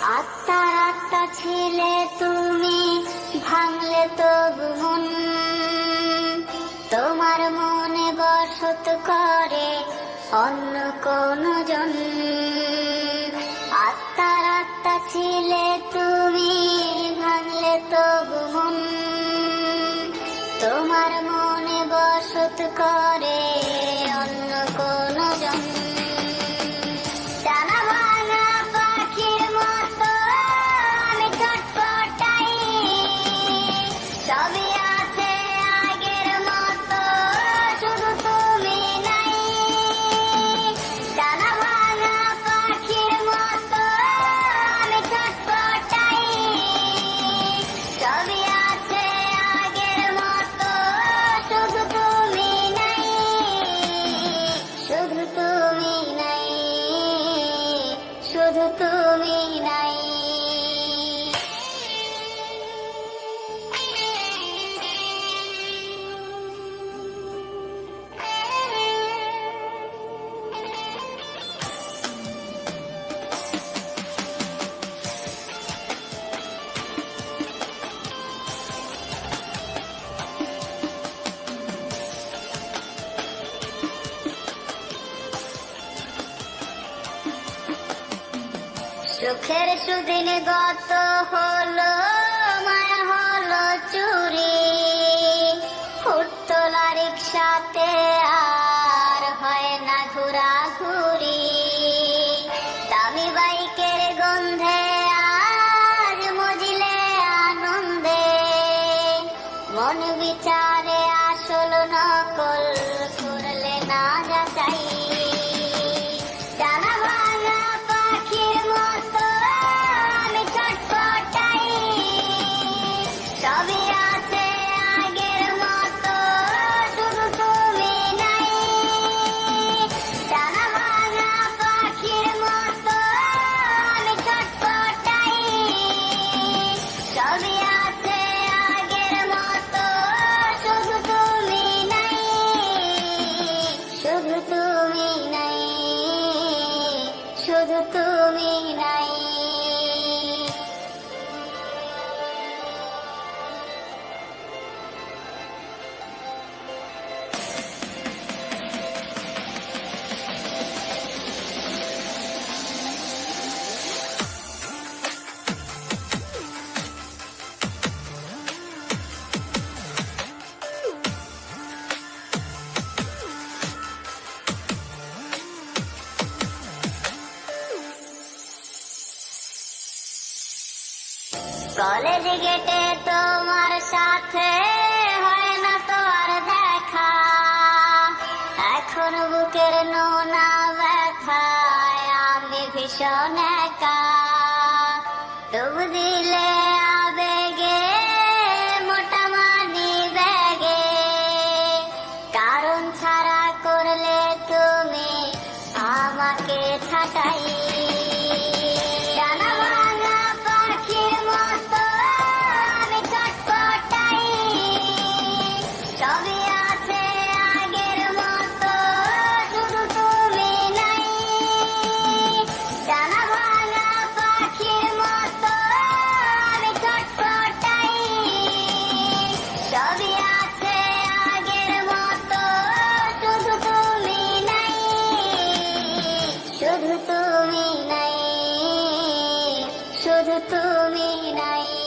আত্মার আত্মা ছিলে তুমি, ভাঙলে তবু মন। তোমার মনে বসত করে অন্য কোন জন। আত্মার আত্মা ছিলে তুমি, ভাঙলে তবু মন। তোমার মনে বসত করে অন্য কোন জন। শুধু তুমি নাই। সুখের সুদিন গত হলো, মায়া হলো চুরি। ফুটতলা রিক্সাতে আর হয় না ঘোরাঘুরি। দামি বাইকের গন্ধে আজ মজিলে আনন্দে। মন বিচারে আসল নকল করলে না যাচাই। শুধু তুমি নাই। কলেজ গেটে তোমার সাথে হয় না তো আর দেখা। এখন বুকের নোনা ব্যথায় আমি ভীষণ একা। ডুব দিলে আবেগে মোটা মানি ব্যাগে। কারণ ছাড়া করলে তুমি আমাকে ছাঁটাই। শুধু তুমি নাই, শুধু তুমি নাই।